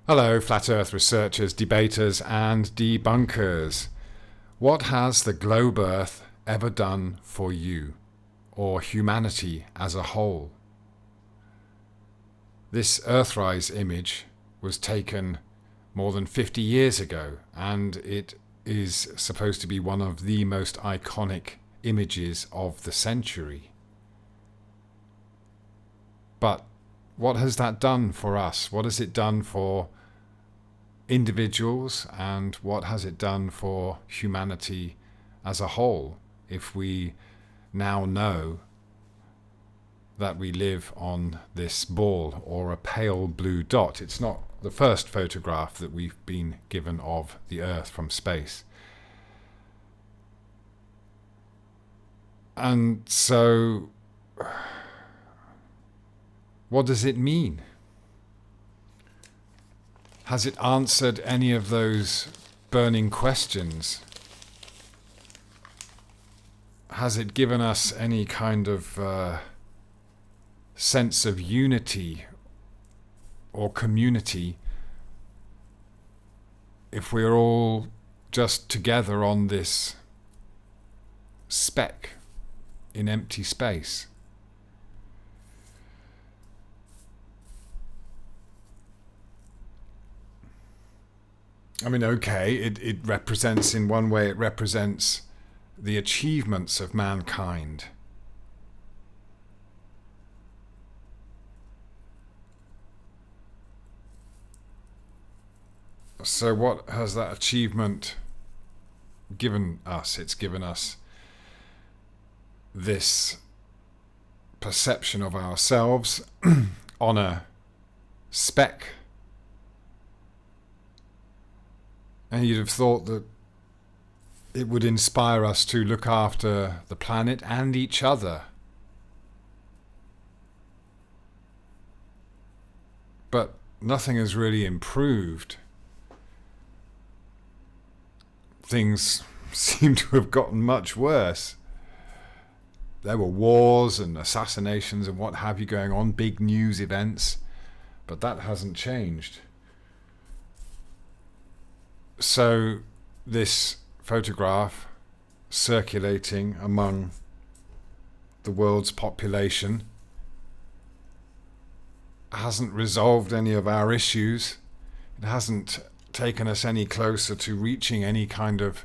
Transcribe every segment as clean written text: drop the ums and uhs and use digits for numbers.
Hello, Flat Earth researchers, debaters and debunkers. What has the globe Earth ever done for you, or humanity as a whole? This Earthrise image was taken more than 50 years ago, and it is supposed to be one of the most iconic images of the century. But what has that done for us? What has it done for individuals, and what has it done for humanity as a whole, if we now know that we live on this ball or a pale blue dot? It's not the first photograph that we've been given of the Earth from space. And so, what does it mean? Has it answered any of those burning questions? Has it given us any kind of sense of unity or community if we're all just together on this speck in empty space? I mean, okay, it represents, in one way, it represents the achievements of mankind. So what has that achievement given us? It's given us this perception of ourselves on a speck. And you'd have thought that it would inspire us to look after the planet and each other. But nothing has really improved. Things seem to have gotten much worse. There were wars and assassinations and what have you going on, big news events, but that hasn't changed. So this photograph circulating among the world's population hasn't resolved any of our issues. It hasn't taken us any closer to reaching any kind of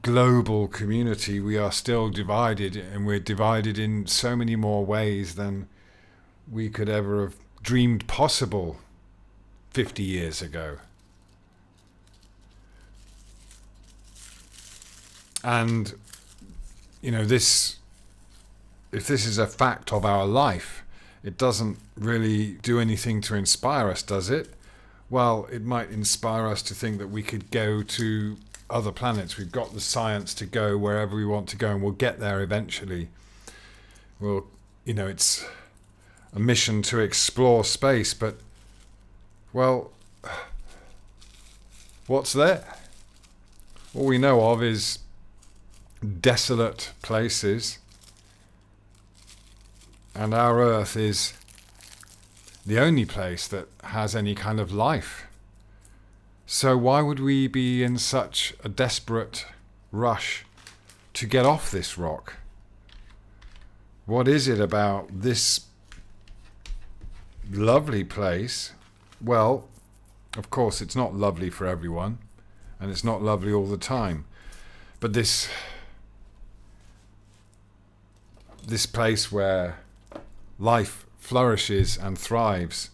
global community. We are still divided, and we're divided in so many more ways than we could ever have dreamed possible 50 years ago. And, you know, if this is a fact of our life, it doesn't really do anything to inspire us, does it? Well, it might inspire us to think that we could go to other planets. We've got the science to go wherever we want to go, and we'll get there eventually. It's a mission to explore space, but well, what's there? All we know of is desolate places, and our Earth is the only place that has any kind of life. So why would we be in such a desperate rush to get off this rock? What is it about this lovely place? Well, of course, it's not lovely for everyone, and it's not lovely all the time. But this place where life flourishes and thrives,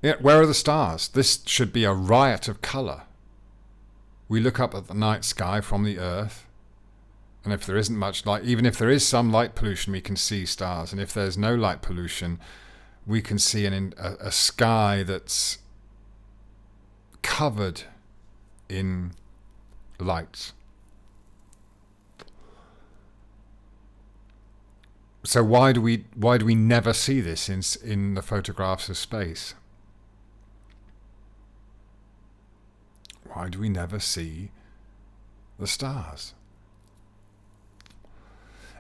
where are the stars? This should be a riot of colour. We look up at the night sky from the Earth, and if there isn't much light, even if there is some light pollution, we can see stars. And if there's no light pollution, we can see a sky that's covered in lights. So why do we never see this in the photographs of space? Why do we never see the stars?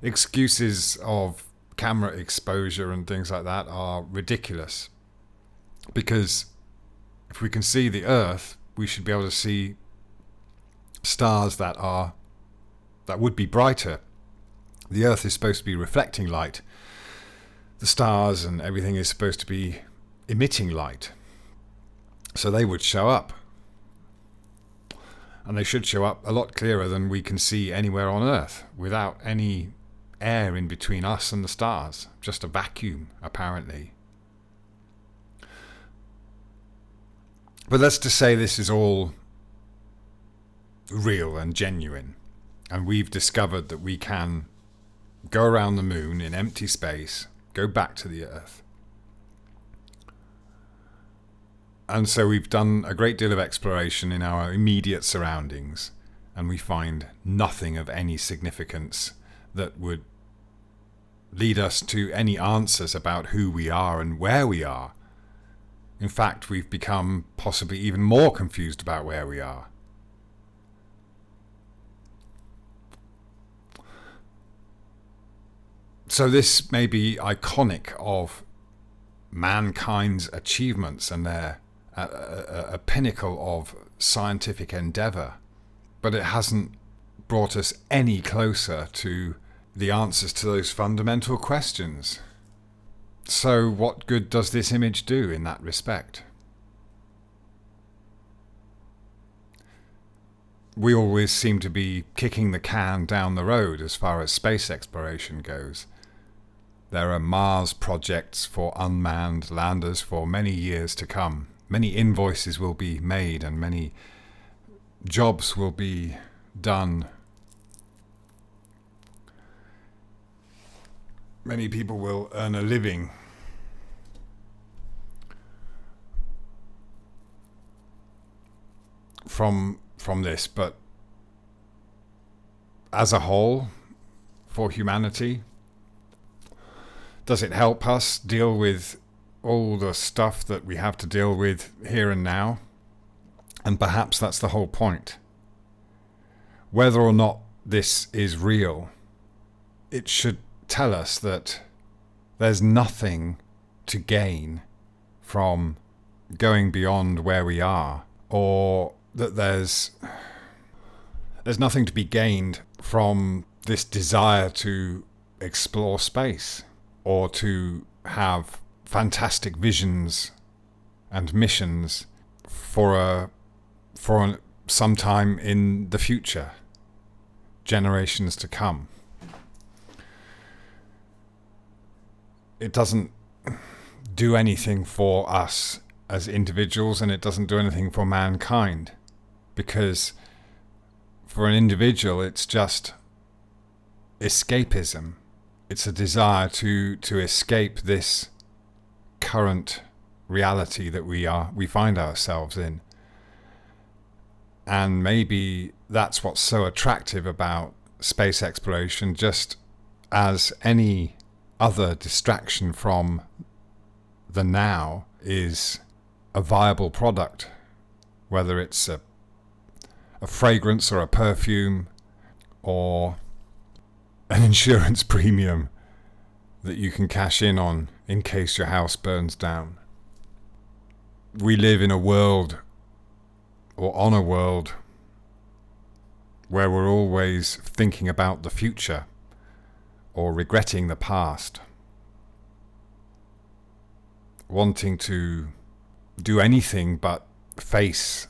excuses of camera exposure and things like that are ridiculous, because if we can see the Earth, we should be able to see stars that would be brighter. The Earth is supposed to be reflecting light. The stars and everything is supposed to be emitting light. So they would show up. And they should show up a lot clearer than we can see anywhere on Earth, without any air in between us and the stars. Just a vacuum, apparently. But let's just say this is all real and genuine. And we've discovered that we can go around the moon in empty space, go back to the Earth. And so we've done a great deal of exploration in our immediate surroundings, and we find nothing of any significance that would lead us to any answers about who we are and where we are. In fact, we've become possibly even more confused about where we are. So this may be iconic of mankind's achievements and their a pinnacle of scientific endeavour, but it hasn't brought us any closer to the answers to those fundamental questions. So what good does this image do in that respect? We always seem to be kicking the can down the road as far as space exploration goes. There are Mars projects for unmanned landers for many years to come. Many invoices will be made and many jobs will be done. Many people will earn a living from this, but as a whole, for humanity, does it help us deal with all the stuff that we have to deal with here and now? And perhaps that's the whole point. Whether or not this is real, it should tell us that there's nothing to gain from going beyond where we are, or that there's nothing to be gained from this desire to explore space or to have fantastic visions and missions for some time in the future, generations to come. It doesn't do anything for us as individuals, and it doesn't do anything for mankind, because for an individual it's just escapism. It's a desire to escape this current reality that we find ourselves in. And maybe that's what's so attractive about space exploration, just as any other distraction from the now is a viable product, whether it's a fragrance or a perfume or an insurance premium that you can cash in on in case your house burns down. We live in a world, or on a world, where we're always thinking about the future or regretting the past, wanting to do anything but face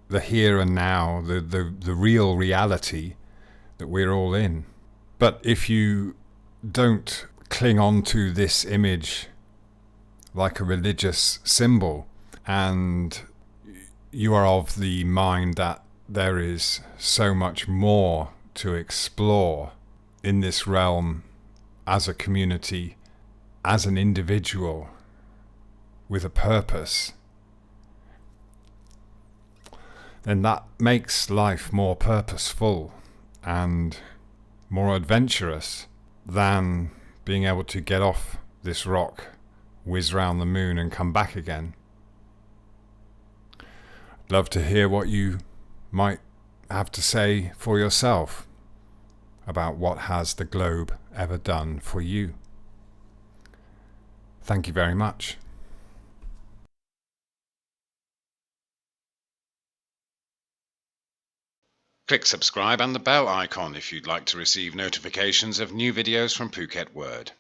the here and now, the real reality that we're all in. But if you don't cling on to this image like a religious symbol, and you are of the mind that there is so much more to explore in this realm as a community, as an individual, with a purpose, then that makes life more purposeful and more adventurous than being able to get off this rock, whiz round the moon and come back again. I'd love to hear what you might have to say for yourself. about what has the globe ever done for you. Thank you very much. Click subscribe and the bell icon if you'd like to receive notifications of new videos from Phuket Word.